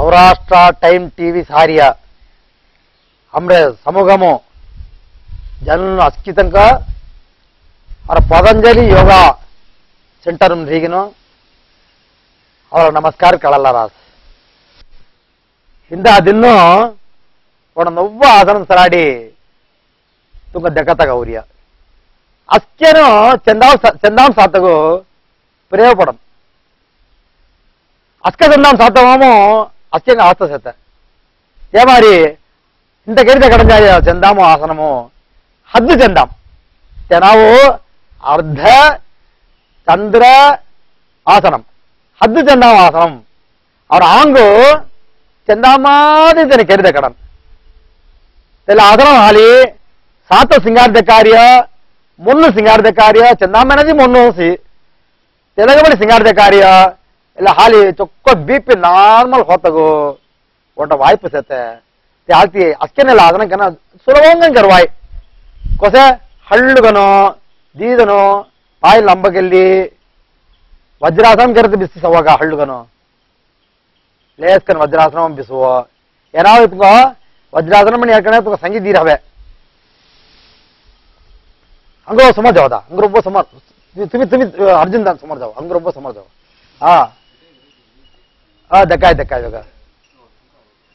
Saurashtra time TV सारिया हमरे समूहमु जननु अस्कितंक और पतंजलि योगा सेंटर रीगिनो और नमस्कार कळल्ल रास हिंदा दिन्नु और नव्व आसनं सराडी तुंग दक्कत गौरिय अस्केनो चंदाम सातगो प्रयोगपडम अस्के चंदाम सातवमो अस्के आस्ता सेत ये मारी इंत केरित कड़ंजाय चंदामो आसनमो हद्दु चंदाम नावु अर्ध चंद्र आसनम हद्दु चंदाम आसनम और आंगु चंदामादि केरित कड़न आसनम हाली सात सिंगार कार्य मुन्नु सिंगार कार्य चंदामनदी मुन्नूसी तेलगबड़ी सिंगार कार्य हाली चुक्को बीपी नार्मल होतगो ओट वाइप सेते आल्ती अस्केने आदन कना सुलभंगा करवाई कोसे हल्लुगनो दीदनो पायल नंबकेल्ली वज्रासनं करते बिस्सी सवाग हल्लुगनो लेस्कन वज्रासनं बिसुवो ಏನಾವ ಇತ್ಕೋ ವಜ್ರಾಸನ ಮನಿ ಯಾಕನೆ ತುಕ ಸಂಗಿ ದೀರವೆ अंग्रो समझ जाओ अंग्रोब समझ तुम्हें अर्जुन दान समझ जाओ अंग्रोब समझ जाओ हाँ हाँ दक्काय दक्काय होगा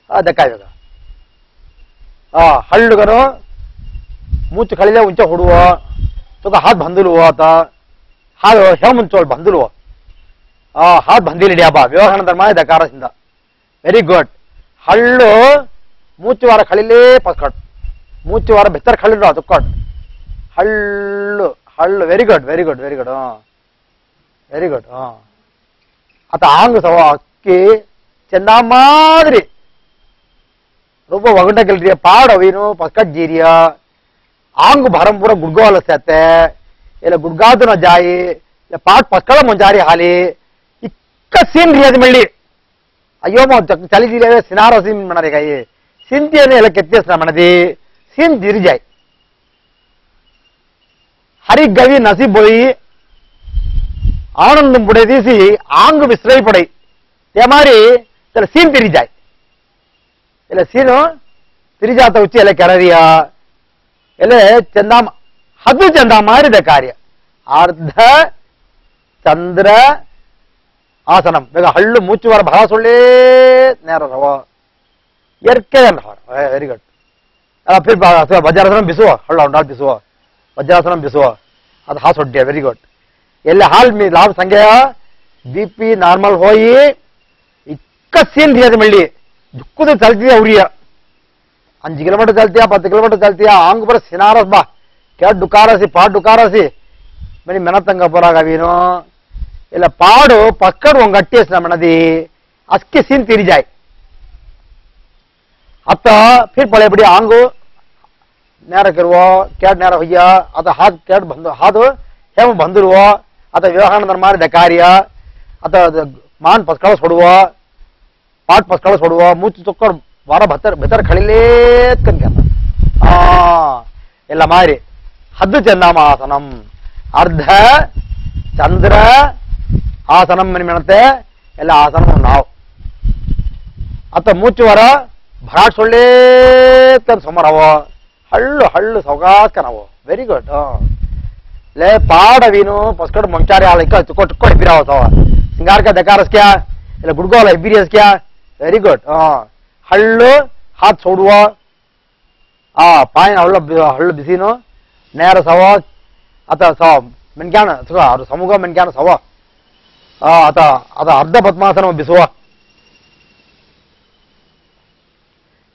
हाँ दक्काय होगा हाँ हल्लुगनो मूच खड़िले उंचा हुड़ुआ तो का हाथ बंधुल हुआ था हाथ हेम उंचोल बंधुल हुआ हाँ हाथ बंधिल डिया बा व्यवहार धर्माय दकार सिंदा वेरी गुड हल्लो मूच वार खड़िले पकड़ मूच वार बेहतर खड़िल रहा तो कट हल्लु हल्लु very good very good very good very good अत आंग सवा अक्की चंदा मादरी रूप वगंट के पाड़ अवीनु पक्कट जीरिया आंग भरम पूरा गुड़गोल सेते इला गुड़गादु न जाई इला पाट पक्कड़ मुंजारी हाली इक्का सीन रियाद मल्ली अय्यो मो चली जीले सिनारो सीन मनरे गई सिंतियने इला केत्तेसना मनदी सीन जिरी जाई हरि गवि नसी बोई आनंद बुड़े तीसी आंग विश्रय पड़े तेमारी चल सीन तिरी जाए इले सीन तिरी जाता उच्ची इले कररिया इले चंदा हद्दु चंदा मारी द कार्य अर्ध चंद्र आसनम बेगा हल्लु मूचु वार बहಳ ಸೊಳ್ಳೆ ನೇರ ರವ ಎರ್ಕೆ वेरी गुड फिर वज्रासन बिसुव हल्ला उंडाल बिसुव वज्रासन बिसुव ಅದು ಹಾಸ್ ಹೊಡ್ಡೆ ವೆರಿ ಗುಡ್ ಎಲ್ಲ ಹಾಲ್ ಮೀ ಲಾಭ ಸಂಖ್ಯೆ बीपी नार्मल होई इक्क सीन रियाद मल्ली दुक्कुद चलती उरिया 5 किलोमीटर चलती 10 किलोमीटर चलती आंग पर सिनारस बा क्या डुकारसी पाड़ डुकारसी मनी मेनतंग पोरागा वीनो ಇಲ್ಲ ಪಾಡು ಪಕ್ಕಡ್ ಒಂಗ್ ಗಟ್ಟಿಸ್ನ ಮನದಿ ಅಸ್ಕೆ सीन तिरी जाए अत फिर पड़े बड़ी आंगो न्यारा करो कैड न्यारा भैया अत हाथ कैड बंद हाथ हेम बंधुव अत व्यवहार मारिद कार्य अत मान पस्कड़ छोड़ुव पाट पस्कड़ छोड़ुव मूच चुक्कड़ वार भतर भीतर खड़िले ಎಲ್ಲ ಮಾರಿ ಹದ್ದು ಚಂದಾಮ ಆಸನಂ ಅರ್ಧ ಚಂದ್ರ ಆಸನಂ ಮನಿ ಮೆಣತೆ ಎಲ್ಲ ಆಸನಂ ನಾವು ಅತ ಮೂಚುವರ भराट सोल्ले समरव हल्लु हल्लु सौगास नवो वेरी गुड ले पाड़ अवीनु पस्कड़ मंचारे आल चुको चुको हिराव सव सिंगार का दकारस क्या ಇಲ್ಲ ಗುಡ್ಗೋಲ ಇಬಿರಿಯಸ್ क्या वेरी गुड हल्लु हाथ छोड़ुव पायन हल्लु हल्लु बिसीनु ನೇರ सव अत सव ಮೆನ್ಕ್ಯಾನ ಅದು ಸಮೂಹ ಮೆನ್ಕ್ಯಾನ ಸವ ಅತ ಅದ ಅರ್ಧ ಪದ್ಮಾಸನ ಬಿಸುವ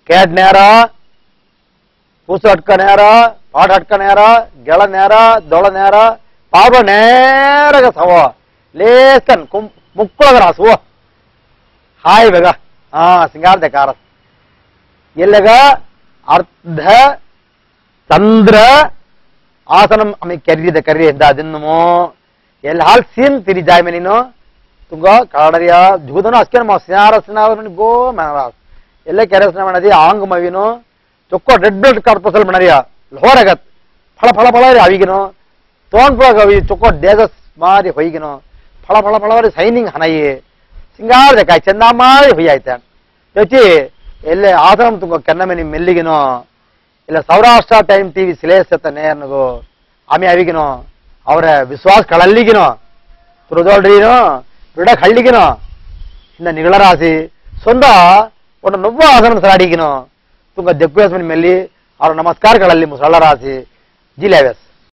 कैड नेरा पूस अटक नेरा पाट अटक नेरा गेल नेरा दोल नेरा पाव नेर सव लेसन मुक्कुग रासुव हाय बेग सिंगार देकार इलग अर्ध चंद्र आसनम हमें करी करी दिनमो एल हाल सीन तिरी जाय में नीनो तुंग काड़रिया जुगदनो अस्के सिनार सिनार गो मेनरास ಎಲ್ಲ ಕೆರೆಸ್ನ ಮನದಿ ಆಂಗ್ ಮವಿನು ಚೊಕ್ಕೋ ರೆಡ್ ಬ್ಲಡ್ ಕಾರ್ಪಸಲ್ ಮನರಿಯ ಲೋರಗತ್ ಫಳ ಫಳ ಫಳ ಅವಿಗಿನು ತೋನ್ ಪುರ ಗವಿ ಚೊಕ್ಕೋ ಡೇಜಸ್ ಮಾರಿ ಹೊಯ್ಗಿನು ಫಳ ಫಳ ಫಳ ಸೈನಿಂಗ್ ಹನಯಿ ಸಿಂಗಾರ್ ದೇಕಾಯ್ ಚಂದ ಮಾರಿ ಹೊಯ್ಯಾಯ್ತ 여기 엘레 아사람 둥거 캔나메니 멜리기노 ಇಲ್ಲ ಸೌರಾಷ್ಟ್ರ ಟೈಮ್ ಟಿವಿ ಸಿಲೇಸತ್ತ ನೇರ್ನಗೋ ಆಮೆ ಅವಿಗಿನೋ ಅವರ ವಿಶ್ವಾಸ ಕಳಲ್ಲಿಗಿನೋ ತುರುದೋಳ್ರಿನೋ ರುಡಕ್ ಹಳ್ಳಿಗಿನೋ ಇನ್ನ ನಿಗಳ ರಾಸಿ ಸೊಂದ ಒಂದು ನೊವ್ವ ಆಸನ ಸರಾಡಿಗಿನೋ ತುಂಗ ದೆಕ್ಕುಯಸ್ಮನಿ ಮೆಲ್ಲಿ ಅವರ ನಮಸ್ಕಾರಗಳಲ್ಲಿ ಮುಸಳ ರಾಸಿ ಜಿಲ್ಲೆವೆಸ್